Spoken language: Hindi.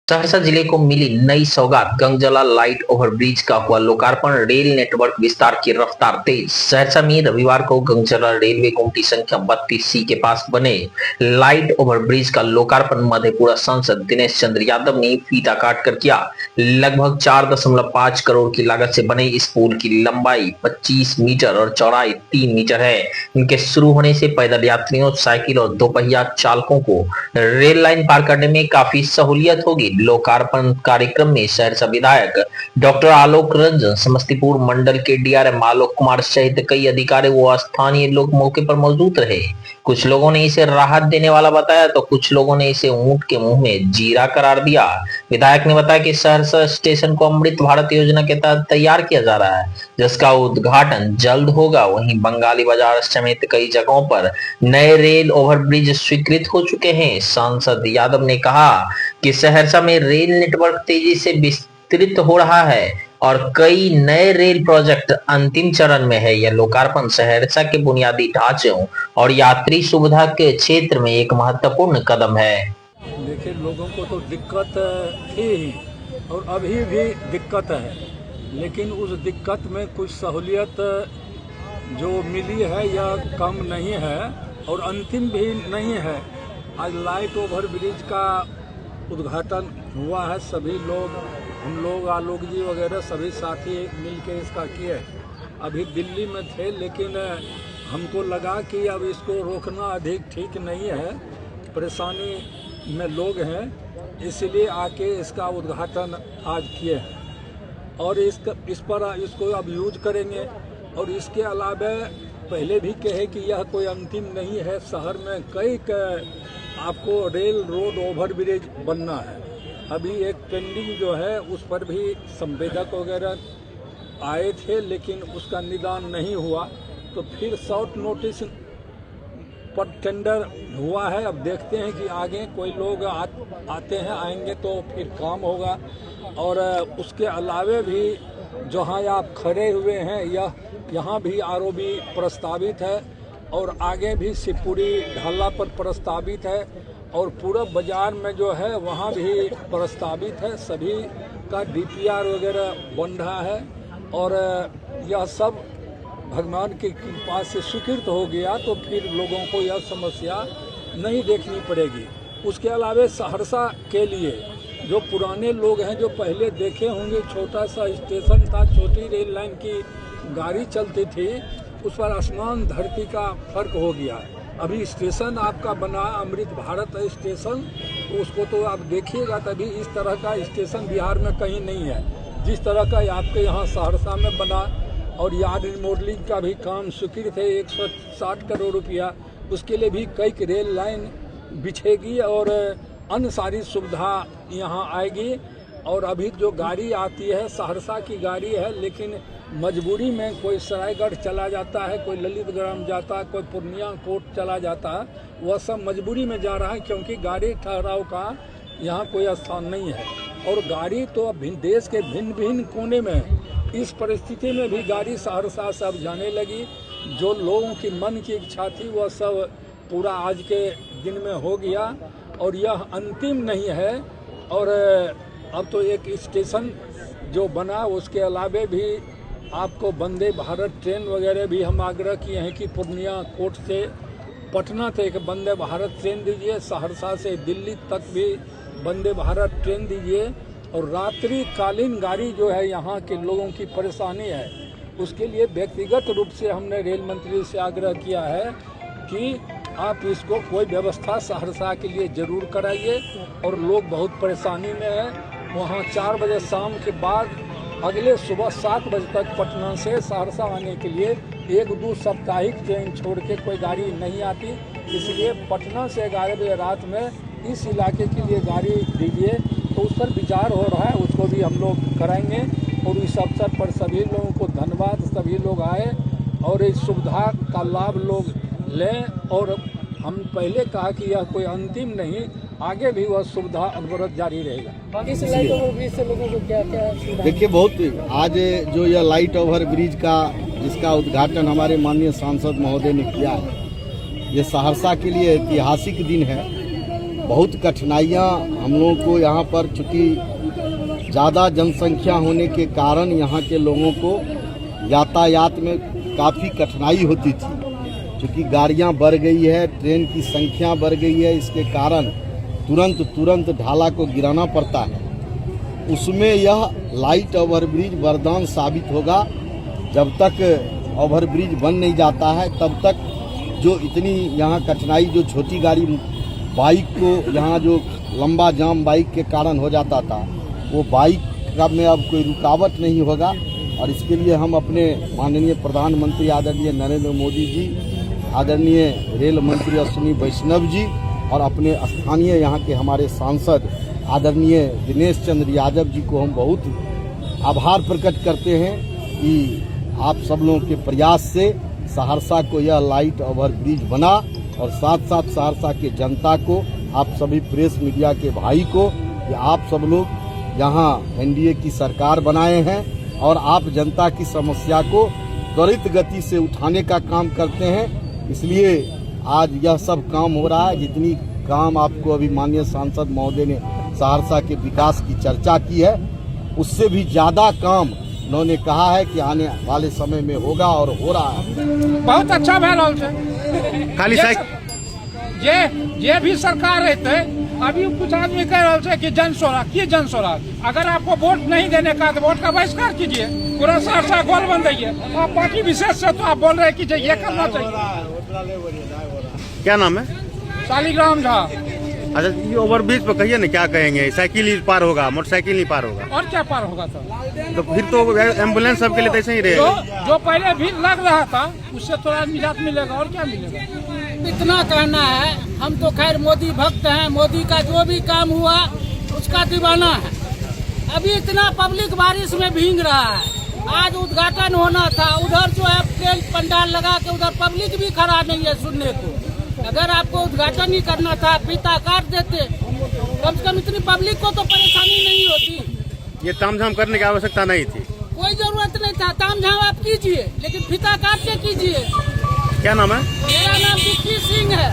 सहरसा जिले को मिली नई सौगात। गंगजला लाइट ओवरब्रिज का हुआ लोकार्पण। रेल नेटवर्क विस्तार की रफ्तार तेज। सहरसा में रविवार को गंगजला रेलवे गुमटी संख्या 32C के पास बने लाइट ओवरब्रिज का लोकार्पण मधेपुरा सांसद दिनेश चंद्र यादव ने फीता काट कर किया। लगभग 4.5 करोड़ की लागत से बने इस पुल की लंबाई 25 मीटर और चौड़ाई 3 मीटर है। इनके शुरू होने से पैदल यात्रियों, साइकिल और दोपहिया चालकों को रेल लाइन पार करने में काफी सहूलियत होगी। लोकार्पण कार्यक्रम में सहरसा विधायक डॉक्टर आलोक रंजन, समस्तीपुर मंडल के डीआरएम आलोक कुमार सहित कई अधिकारी व स्थानीय लोग मौके पर मौजूद रहे। कुछ लोगों ने इसे राहत देने वाला बताया तो कुछ लोगों ने इसे ऊंट के मुंह में जीरा करार दिया। विधायक ने बताया कि सहरसा स्टेशन को अमृत भारत योजना के तहत तैयार किया जा रहा है, जिसका उद्घाटन जल्द होगा। वहीं बंगाली बाजार समेत कई जगहों पर नए रेल ओवरब्रिज स्वीकृत हो चुके हैं। सांसद यादव ने कहा कि सहरसा में रेल नेटवर्क तेजी से विस्तृत हो रहा है और कई नए रेल प्रोजेक्ट अंतिम चरण में है। यह लोकार्पण सहरसा के बुनियादी ढांचों और यात्री सुविधा के क्षेत्र में एक महत्वपूर्ण कदम है। देखिए, लोगों को तो दिक्कत थी ही और अभी भी दिक्कत है, लेकिन उस दिक्कत में कुछ सहूलियत जो मिली है यह कम नहीं है और अंतिम भी नहीं है। आज लाइट ओवर ब्रिज का उद्घाटन हुआ है। सभी लोग, हम लोग, आलोक जी वगैरह सभी साथी मिलके इसका किए। अभी दिल्ली में थे, लेकिन हमको लगा कि अब इसको रोकना अधिक ठीक नहीं है, परेशानी में लोग हैं, इसलिए आके इसका उद्घाटन आज किए हैं और इसको अब यूज करेंगे। और इसके अलावा पहले भी कहे कि यह कोई अंतिम नहीं है। शहर में कई आपको रेल रोड ओवर ब्रिज बनना है। अभी एक पेंडिंग जो है उस पर भी संवेदक वगैरह आए थे, लेकिन उसका निदान नहीं हुआ, तो फिर शॉर्ट नोटिस पर टेंडर हुआ है। अब देखते हैं कि आगे कोई लोग आते हैं, आएंगे तो फिर काम होगा। और उसके अलावे भी जहाँ आप खड़े हुए हैं यहाँ भी आरओबी प्रस्तावित है और आगे भी शिवपुरी ढाला पर प्रस्तावित है और पूरा बाजार में जो है वहाँ भी प्रस्तावित है। सभी का डीपीआर वगैरह बन रहा है और यह सब भगवान की कृपा से स्वीकृत हो गया तो फिर लोगों को यह समस्या नहीं देखनी पड़ेगी। उसके अलावा सहरसा के लिए जो पुराने लोग हैं, जो पहले देखे होंगे, छोटा सा स्टेशन था, छोटी रेल लाइन की गाड़ी चलती थी, उस पर आसमान धरती का फर्क हो गया। अभी स्टेशन आपका बना अमृत भारत स्टेशन, तो उसको तो आप देखिएगा, तभी इस तरह का स्टेशन बिहार में कहीं नहीं है जिस तरह का आपके यहाँ सहरसा में बना। और यार्ड रिमॉडलिंग का भी काम स्वीकृत है, 160 करोड़ रुपया। उसके लिए भी कई रेल लाइन बिछेगी और अन्य सारी सुविधा यहाँ आएगी। और अभी जो गाड़ी आती है सहरसा की गाड़ी है, लेकिन मजबूरी में कोई सरायगढ़ चला जाता है, कोई ललितग्राम जाता है, कोई पूर्णिया कोट चला जाता है, वह सब मजबूरी में जा रहा है क्योंकि गाड़ी ठहराव का यहाँ कोई स्थान नहीं है। और गाड़ी तो अब देश के भिन्न भिन्न कोने में है। इस परिस्थिति में भी गाड़ी सहरसा सब जाने लगी। जो लोगों की मन की इच्छा थी वह सब पूरा आज के दिन में हो गया और यह अंतिम नहीं है। और अब तो एक स्टेशन जो बना, उसके अलावे भी आपको वंदे भारत ट्रेन वगैरह भी हम आग्रह किए हैं कि पूर्णिया कोट से पटना तक वंदे भारत ट्रेन दीजिए, सहरसा से दिल्ली तक भी वंदे भारत ट्रेन दीजिए। और रात्रिकालीन गाड़ी जो है, यहाँ के लोगों की परेशानी है, उसके लिए व्यक्तिगत रूप से हमने रेल मंत्री से आग्रह किया है कि आप इसको कोई व्यवस्था सहरसा के लिए जरूर कराइए। और लोग बहुत परेशानी में हैं, वहाँ 4 बजे शाम के बाद अगले सुबह 7 बजे तक पटना से सहरसा आने के लिए 1-2 साप्ताहिक ट्रेन छोड़ के कोई गाड़ी नहीं आती। इसलिए पटना से 11 बजे रात में इस इलाके के लिए गाड़ी दीजिए। तो उस पर विचार हो रहा है, उसको भी हम लोग कराएंगे। और इस अवसर पर सभी लोगों को धन्यवाद, सभी लोग आए और इस सुविधा का लाभ लोग लें। और हम पहले कहा कि यह कोई अंतिम नहीं, आगे भी वह सुविधा अनवरत जारी रहेगा। इस लाइट ओवर ब्रिज से लोगों को क्या क्या देखिए, बहुत आज जो यह लाइट ओवर ब्रिज का जिसका उद्घाटन हमारे माननीय सांसद महोदय ने किया है, ये सहरसा के लिए ऐतिहासिक दिन है। बहुत कठिनाइयाँ हम लोगों को यहाँ पर, चूँकि ज़्यादा जनसंख्या होने के कारण यहाँ के लोगों को यातायात में काफ़ी कठिनाई होती थी। चूँकि गाड़ियाँ बढ़ गई है, ट्रेन की संख्या बढ़ गई है, इसके कारण तुरंत ढाला को गिराना पड़ता है। उसमें यह लाइट ओवरब्रिज वरदान साबित होगा। जब तक ओवरब्रिज बन नहीं जाता है तब तक जो इतनी यहाँ कठिनाई, जो छोटी गाड़ी बाइक को यहाँ जो लंबा जाम बाइक के कारण हो जाता था, वो बाइक का में अब कोई रुकावट नहीं होगा। और इसके लिए हम अपने माननीय प्रधानमंत्री आदरणीय नरेंद्र मोदी जी, आदरणीय रेल मंत्री अश्विनी वैष्णव जी और अपने स्थानीय यहाँ के हमारे सांसद आदरणीय दिनेश चंद्र यादव जी को हम बहुत आभार प्रकट करते हैं कि आप सब लोगों के प्रयास से सहरसा को यह लाइट ओवरब्रिज बना, और साथ साथ सहरसा के जनता को, आप सभी प्रेस मीडिया के भाई को, कि आप सब लोग यहाँ एनडीए की सरकार बनाए हैं और आप जनता की समस्या को त्वरित गति से उठाने का काम करते हैं। इसलिए आज यह सब काम हो रहा है। जितनी काम आपको अभी माननीय सांसद महोदय ने सहरसा के विकास की चर्चा की है, उससे भी ज़्यादा काम उन्होंने कहा है कि आने वाले समय में होगा और हो रहा है। बहुत अच्छा भै रहल छै। खाली जे भी सरकार रहते, अभी कुछ आदमी कह रहे थे कि जन स्वराज, अगर आपको वोट नहीं देने का तो वोट का बहिष्कार कीजिए, पूरा सहरसा गोल बन रही है। आप पार्टी विशेष से तो आप बोल रहे हैं कि ये करना चाहिए। क्या नाम है? शालिग्राम झा। अच्छा, ये ओवरब्रिज पर कहिए ना, क्या कहेंगे? साइकिल ही पार होगा, मोटरसाइकिल नहीं पार होगा, और क्या पार होगा? तो फिर तो एम्बुलेंस सबके लिए ऐसे ही रहेगा। जो पहले भीड़ लग रहा था उससे थोड़ा निजात मिलेगा, और क्या मिलेगा? इतना कहना है, हम तो खैर मोदी भक्त हैं, मोदी का जो भी काम हुआ उसका दीवाना है। अभी इतना पब्लिक बारिश में भीग रहा है। आज उद्घाटन होना था, उधर जो है प्लेन पंडाल लगा के उधर पब्लिक भी खड़ा नहीं है सुनने को। अगर आपको उद्घाटन ही करना था, फीता काट देते, कम से कम इतनी पब्लिक को तो परेशानी नहीं होती। ये तामझाम करने की आवश्यकता नहीं थी, कोई जरूरत नहीं था। तामझाम आप कीजिए, लेकिन फीता काट के कीजिए। क्या नाम है? मेरा नाम विक्की सिंह है।